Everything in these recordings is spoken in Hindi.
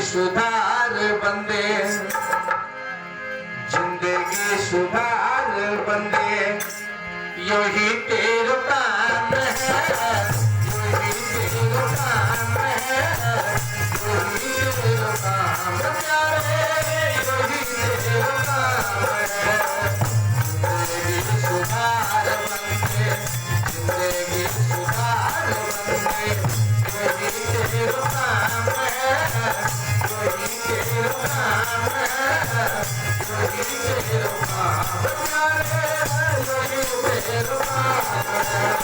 सुधार बंदे, जिंदगी सुधार बंदे, यही तेरा काम है, यही तेरा काम है, यही तेरा काम प्यारे, यही तेरा काम है। जिंदगी सुधार बंदे, जिंदगी सुधार बंदे, यही तेरा काम है, यही तेरा काम है, यही तेरा काम प्यारे, यही तेरा काम है।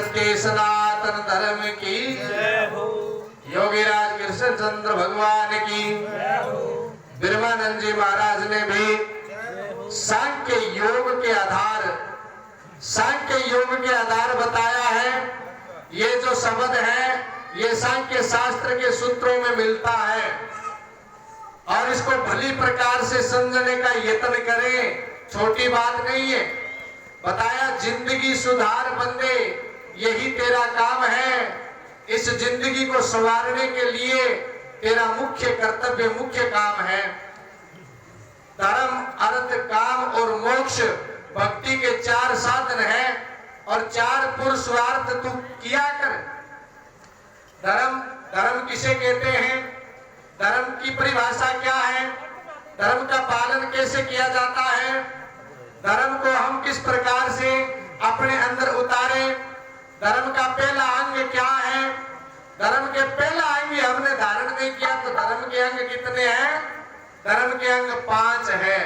सत्य सनातन धर्म की जय हो। योगीराज कृष्ण चंद्र भगवान की ब्रह्मानंद जी महाराज ने भी सांख्य योग के आधार बताया है। ये जो शब्द है ये सांख्य शास्त्र के सूत्रों में मिलता है और इसको भली प्रकार से समझने का यत्न करें, छोटी बात नहीं है। बताया जिंदगी सुधार बंदे, यही तेरा काम है। इस जिंदगी को संवारने के लिए तेरा मुख्य कर्तव्य, मुख्य काम है। धर्म, अर्थ, काम और मोक्ष भक्ति के 4 साधन हैं और 4 पुरुषार्थ तू किया कर। धर्म किसे कहते हैं? धर्म की परिभाषा क्या है? धर्म का पालन कैसे किया जाता है? धर्म को हम किस प्रकार से अपने अंदर उतारें? धर्म का पहला अंग क्या है? धर्म के पहला अंग हमने धारण नहीं किया तो धर्म के अंग कितने हैं? धर्म के अंग 5 है।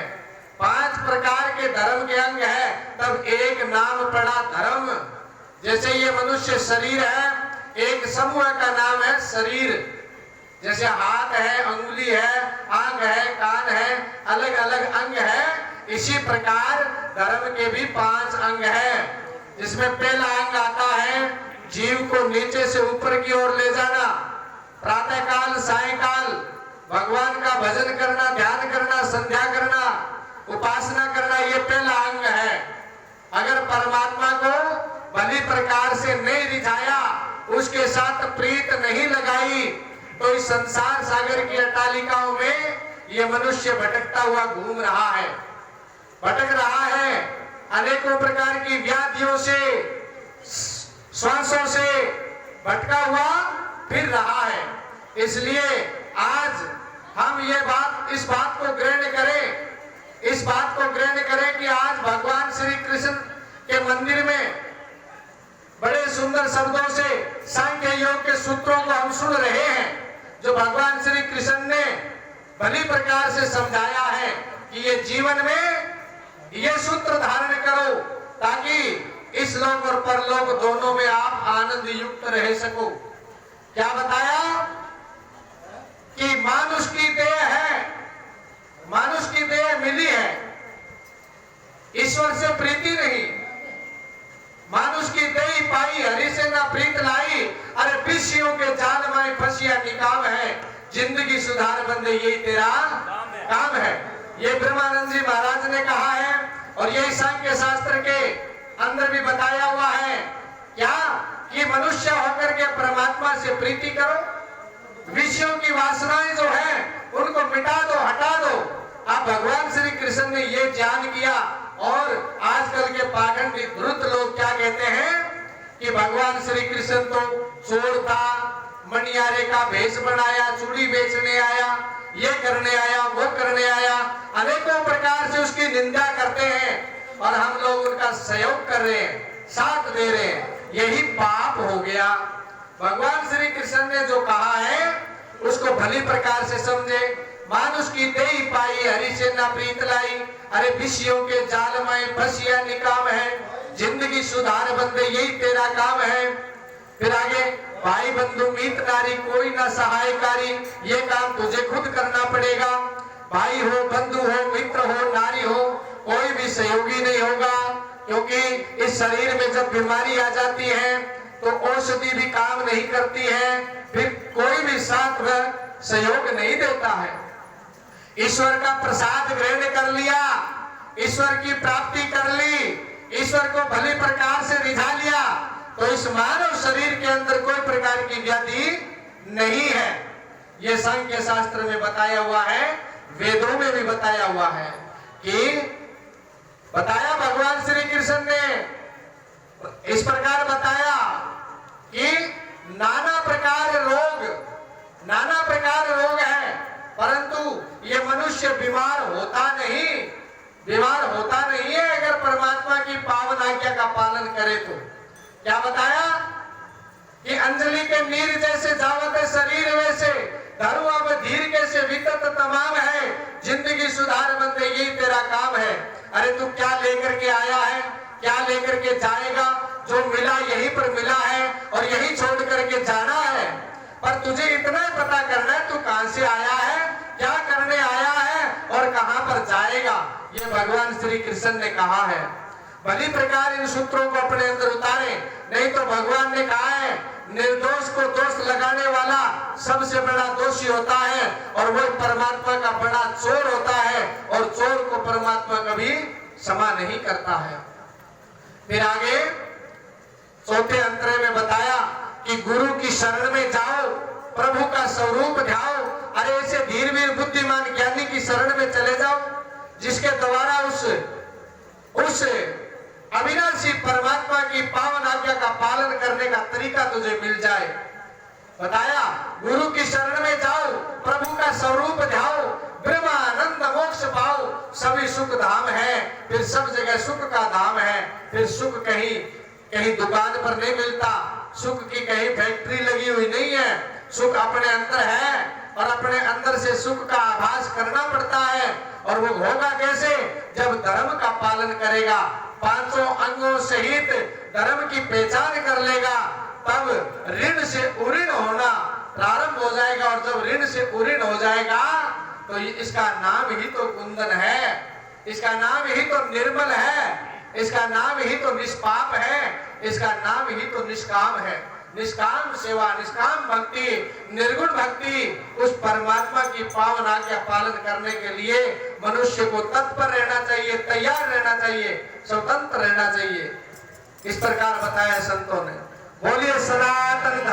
5 प्रकार के धर्म के अंग है, तब एक नाम पड़ा धर्म। जैसे ये मनुष्य शरीर है, एक समूह का नाम है शरीर। जैसे हाथ है, अंगुली है, आंख है, कान है, अलग अलग अंग है। इसी प्रकार धर्म के भी 5 अंग है, जिसमें पहला अंग आता है जीव को नीचे से ऊपर की ओर ले जाना। प्रातः काल, सायंकाल भगवान का भजन करना, ध्यान करना, संध्या करना, उपासना करना, ये पहला अंग है। अगर परमात्मा को भली प्रकार से नहीं रिझाया, उसके साथ प्रीत नहीं लगाई, तो इस संसार सागर की अटालिकाओं में ये मनुष्य भटकता हुआ घूम रहा है, भटक रहा है। अनेकों प्रकार की व्याधियों से, श्वासों से भटका हुआ फिर रहा है। इसलिए आज हम इस बात को ग्रहण करें कि आज भगवान श्री कृष्ण के मंदिर में बड़े सुंदर शब्दों से सांख्य योग के सूत्रों को हम सुन रहे हैं, जो भगवान श्री कृष्ण ने भली प्रकार से समझाया है कि ये जीवन में ये सूत्र धारण करो ताकि इस लोक और परलोक दोनों में आप आनंद युक्त रह सको। क्या बताया कि मानुष की देह है, मानुष की देह मिली है, ईश्वर से प्रीति नहीं। मानुष की देह पाई, हरि से ना प्रीत लाई, अरे विषयों के जाल में फंसिया निकाम है। जिंदगी सुधार बंदे, यही तेरा काम है। ये ब्रह्मानंद जी महाराज ने कहा है और यही सांख्य शास्त्र के अंदर भी बताया हुआ है। क्या कि मनुष्य होकर के परमात्मा से प्रीति करो, विषयों की वासनाएं जो है उनको मिटा दो, हटा दो। अब भगवान श्री कृष्ण ने ये ज्ञान किया और आजकल के पाखंडी धूर्त लोग क्या कहते हैं कि भगवान श्री कृष्ण तो चोर था, मनियारे का भेष बनाया, चूड़ी बेचने आया, ये करने आया, वो करने आया, अनेकों प्रकार से उसकी निंदा करते हैं और हम लोग उनका सहयोग कर रहे हैं, साथ दे रहे हैं। यही पाप हो गया। भगवान श्री कृष्ण ने जो कहा है उसको भली प्रकार से समझे। मानुष की देही पाई, हरि से ना प्रीत लाई, अरे विषयों के जाल में फंसिया निकाम है। जिंदगी सुधार बंदे, यही तेरा काम है। फिर आगे, भाई बंधु मीत नारी कोई ना सहायकारी, ये काम तुझे खुद करना पड़ेगा। भाई हो, बंधु हो, मित्र हो, नारी हो, कोई भी सहयोगी नहीं होगा, क्योंकि इस शरीर में जब बीमारी आ जाती है तो औषधि भी काम नहीं करती है, फिर कोई भी साथ में सहयोग नहीं देता है। ईश्वर का प्रसाद ग्रहण कर लिया, ईश्वर की प्राप्ति कर ली, ईश्वर को भली प्रकार से रिझा लिया, तो इस मानव शरीर के अंदर कोई प्रकार की व्याधि नहीं है। ये सांख्य शास्त्र में बताया हुआ है, वेदों में भी बताया हुआ है कि बताया भगवान श्री कृष्ण ने इस प्रकार बताया कि नाना प्रकार रोग है, परंतु ये मनुष्य बीमार होता नहीं है अगर परमात्मा की पावन आज्ञा का पालन करे तो। क्या बताया कि अंजलि के नीर जैसे जावत शरीर वैसे धरु अब धीर कैसे विकट तमाम है। जिंदगी सुधार बंदे, यही तेरा काम है। अरे तू क्या लेकर के आया है, क्या लेकर के जाएगा? जो जो मिला यहीं पर मिला है और यही छोड़ करके जाना है। पर तुझे इतना पता करना है तू कहां से आया है, क्या करने आया है और कहां पर जाएगा। ये भगवान श्री कृष्ण ने कहा है। भली प्रकार इन सूत्रों को अपने अंदर उतारे, नहीं तो भगवान ने कहा है निर्दोष को दोष लगाने वाला सबसे बड़ा दोषी होता है और वह परमात्मा का बड़ा चोर होता है और चोर को परमात्मा कभी क्षमा नहीं करता है। फिर आगे चौथे अंतरे में बताया कि गुरु की शरण में जाओ, प्रभु का स्वरूप ध्याओ। अरे ऐसे धीर वीर बुद्धिमान ज्ञानी की शरण में चले जाओ, जिसके द्वारा उस अविनाशी परमात्मा की पावन आज्ञा का पालन करने का तरीका तुझे मिल जाए। बताया गुरु की शरण में जाओ, प्रभु का स्वरूप ध्याओ, ब्रह्मानंद मोक्ष पाओ। सभी सुख धाम है, फिर सब जगह सुख का धाम है। फिर सुख कहीं दुकान पर नहीं मिलता, सुख की कहीं फैक्ट्री लगी हुई नहीं है। सुख अपने अंदर है और अपने अंदर से सुख का आभास करना पड़ता है। और वो होगा कैसे? जब धर्म का पालन करेगा, पांचों अंगों सहित धर्म की पहचान कर लेगा, तब ऋण से उऋण होना प्रारंभ हो जाएगा। और जब ऋण से उऋण हो जाएगा तो इसका नाम ही तो कुंदन है, इसका नाम ही तो निर्मल है, इसका नाम ही तो निष्पाप है, इसका नाम ही तो निष्काम है। निष्काम सेवा, निष्काम भक्ति, निर्गुण भक्ति, उस परमात्मा की पावन आज्ञा पालन करने के लिए मनुष्य को तत्पर रहना चाहिए, तैयार रहना चाहिए, स्वतंत्र रहना चाहिए। इस प्रकार बताया संतों ने। बोलिए सनातन